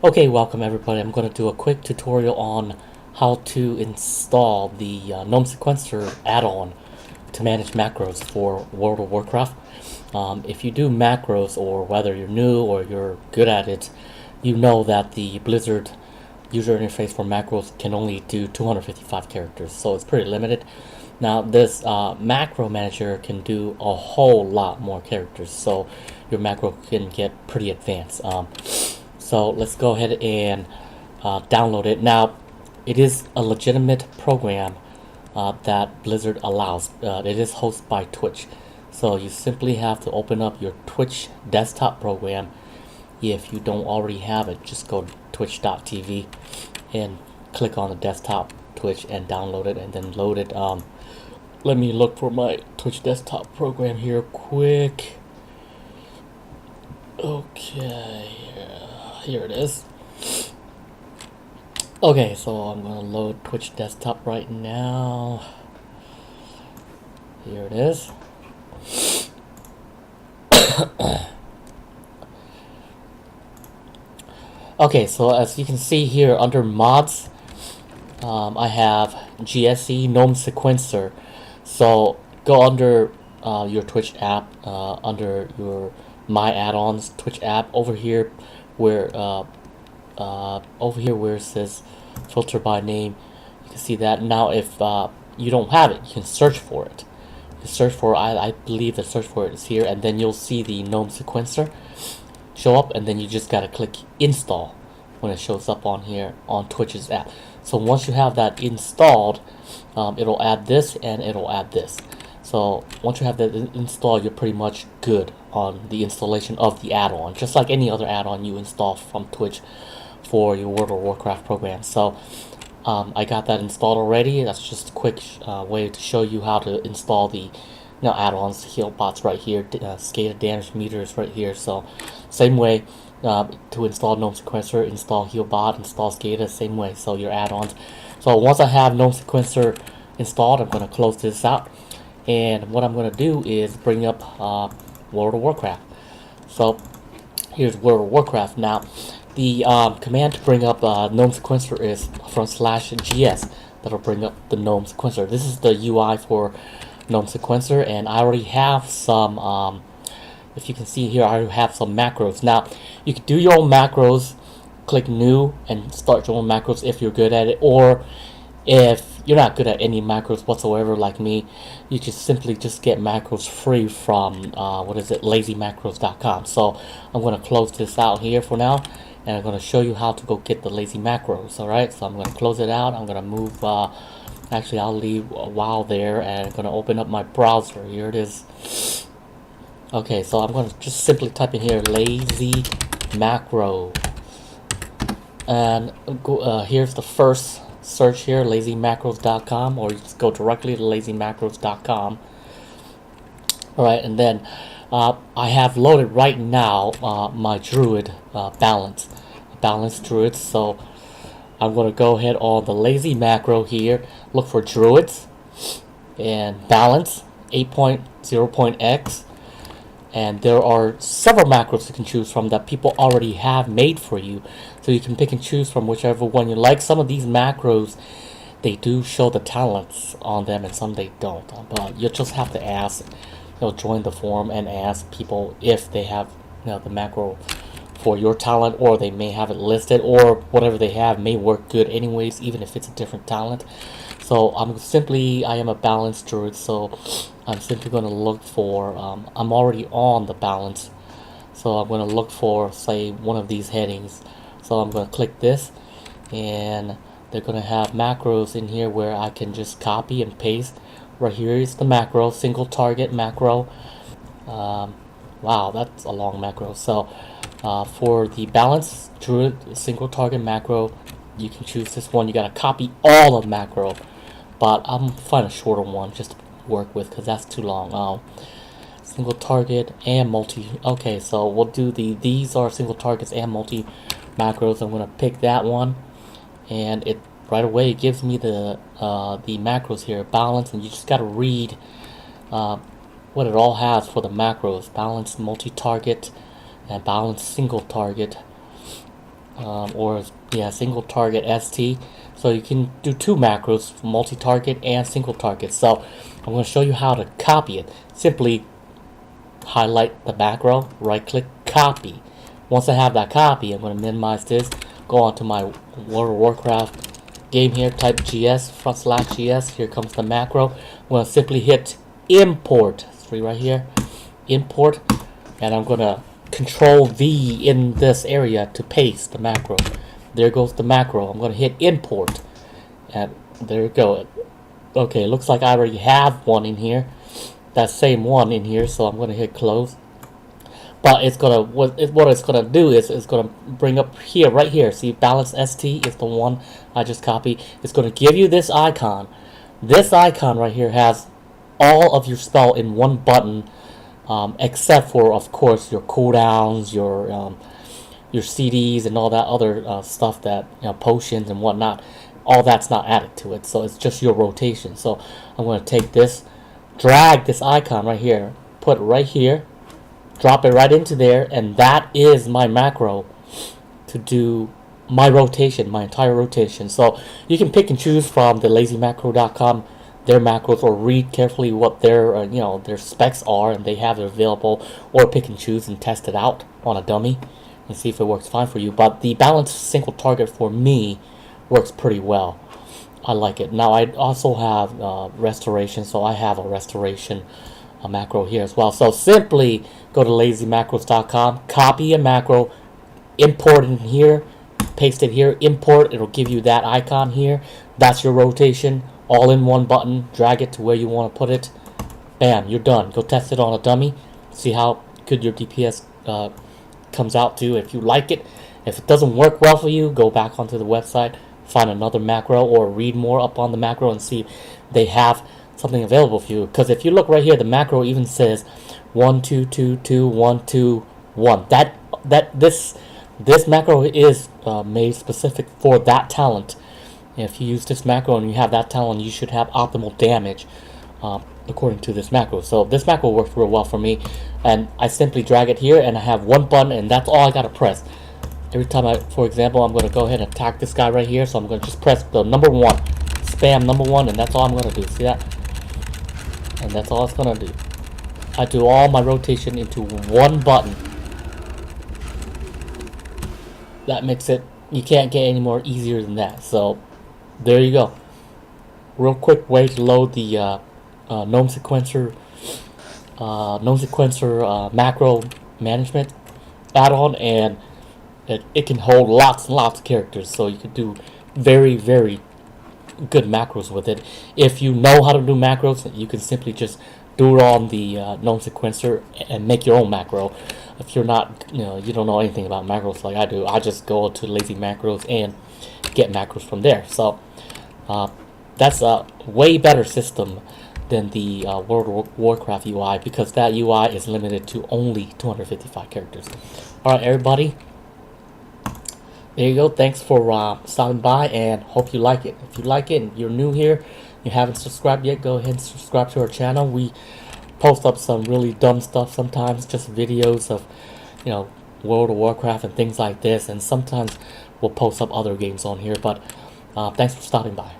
Okay, welcome everybody. I'm going to do a quick tutorial on how to install the Gnome Sequencer add-on to manage macros for World of Warcraft. If you do macros, or whether you're new or you're good at it, you know that the Blizzard user interface for macros can only do 255 characters, so it's pretty limited. Now this macro manager can do a whole lot more characters, so your macro can get pretty advanced. So let's go ahead and download it. Now, it is a legitimate program that Blizzard allows. It is hosted by Twitch. So you simply have to open up your Twitch desktop program. If you don't already have it, just go to twitch.tv and click on the desktop Twitch and download it and then load it. Let me look for my Twitch desktop program here quick. Okay, here it is. Okay, so I'm gonna load Twitch desktop right now. Here it is. Okay, so as you can see here under mods, I have GSE Gnome Sequencer. So go under your Twitch app, under your My Add-ons Twitch app over here, where it says filter by name. You can see that. Now if you don't have it, you can search for it. I believe the search for it is here, and then you'll see the Gnome Sequencer show up, and then you just gotta click install when it shows up on here on Twitch's app. So once you have that installed, it'll add this and it'll add this. So once you have that installed, you're pretty much good on the installation of the add-on, just like any other add-on you install from Twitch for your World of Warcraft program. So I got that installed already. That's just a quick way to show you how to install the add-ons, heal bots right here, skated damage meters right here. So same way to install Gnome Sequencer, install heal bot, install skater, same way. So your add-ons. So once I have Gnome Sequencer installed, I'm going to close this out. And what I'm going to do is bring up World of Warcraft. So here's World of Warcraft. Now, the command to bring up Gnome Sequencer is /gs. That'll bring up the Gnome Sequencer. This is the UI for Gnome Sequencer, and I already have some, if you can see here, I already have some macros. Now, you can do your own macros, click new, and start your own macros if you're good at it, or if you're not good at any macros whatsoever like me, you can simply just get macros free from lazymacros.com. So I'm going to close this out here for now, and I'm going to show you how to go get the lazy macros. Alright, so I'm going to close it out. I'm going to move, actually I'll leave a while there, and I'm going to open up my browser. Here it is. Okay, so I'm going to just simply type in here lazy macro, and go, here's the first search here, lazymacros.com, or you just go directly to lazymacros.com. Alright, and then I have loaded right now my druid balance druids. So I'm going to go ahead on the lazy macro here, look for druids and balance 8.0.x, and there are several macros you can choose from that people already have made for you, so you can pick and choose from whichever one you like. Some of these macros, they do show the talents on them, and some they don't, but you'll just have to ask, join the forum and ask people if they have the macro for your talent, or they may have it listed, or whatever they have may work good anyways, even if it's a different talent. So I am a balanced druid, so I'm simply going to look for, I'm already on the balance, so I'm going to look for, say, one of these headings. So I'm going to click this, and they're going to have macros in here where I can just copy and paste. Right here is the macro, single target macro. Wow, that's a long macro. So for the balance druid single target macro, you can choose this one. You got to copy all of macro, but I'm find a shorter one just to work with because that's too long. Single target and multi. Okay, so we'll do these are single targets and multi macros. I'm gonna pick that one, and it right away it gives me the macros here, balance, and you just gotta read what it all has for the macros: balance, multi-target, and balance, single target. or yeah, single target ST. So you can do two macros, multi-target and single target. So I'm going to show you how to copy it. Simply highlight the macro, right click, copy. Once I have that copy, I'm going to minimize this, go onto my World of Warcraft game here, type GS, /GS, here comes the macro. I'm going to simply hit import, right here, import, and I'm going to control V in this area to paste the macro. There goes the macro. I'm going to hit import, and there you go. Okay, looks like I already have one in here, that same one in here, so I'm going to hit close. But it's gonna what it's gonna do is it's gonna bring up here, right here. See, balance ST is the one I just copied. It's gonna give you this icon. This icon right here has all of your spell in one button, except for, of course, your cooldowns, your CDs, and all that other stuff that, potions and whatnot. All that's not added to it, so it's just your rotation. So I'm gonna take this, drag this icon right here, put it right here, drop it right into there, and that is my macro to do my rotation, my entire rotation. So you can pick and choose from the lazymacro.com their macros, or read carefully what their their specs are, and they have it available, or pick and choose and test it out on a dummy and see if it works fine for you. But the balanced single target for me works pretty well. I like it. Now I also have restoration, so I have a restoration macro here as well. So simply go to lazymacros.com, copy a macro, import it in here, paste it here, import, it'll give you that icon here. That's your rotation, all in one button. Drag it to where you want to put it. Bam, you're done. Go test it on a dummy, see how good your DPS comes out to. If you like it, if it doesn't work well for you, go back onto the website, find another macro, or read more up on the macro and see if they have something available for you. Because if you look right here, the macro even says 1 2 2 2 1 2 1. This macro is made specific for that talent. If you use this macro and you have that talent, you should have optimal damage according to this macro. So this macro works real well for me, and I simply drag it here, and I have one button, and that's all I gotta press. Every time for example, I'm gonna go ahead and attack this guy right here, so I'm gonna just press the number 1, spam number 1, and that's all I'm gonna do. See that? And that's all it's gonna do. I do all my rotation into one button. That makes it, you can't get any more easier than that. So there you go. Real quick way to load the Gnome Sequencer macro management add-on, and it can hold lots and lots of characters, so you can do very, very good macros with it. If you know how to do macros, you can simply just do it on the Gnome Sequencer and make your own macro. If you're not, you don't know anything about macros like I do, I just go to Lazy Macros and get macros from there. So that's a way better system than the World of Warcraft UI, because that UI is limited to only 255 characters. Alright, everybody, there you go. Thanks for stopping by, and hope you like it. If you like it and you're new here, you haven't subscribed yet, go ahead and subscribe to our channel. We post up some really dumb stuff sometimes, just videos of World of Warcraft and things like this, and sometimes we'll post up other games on here. But thanks for stopping by.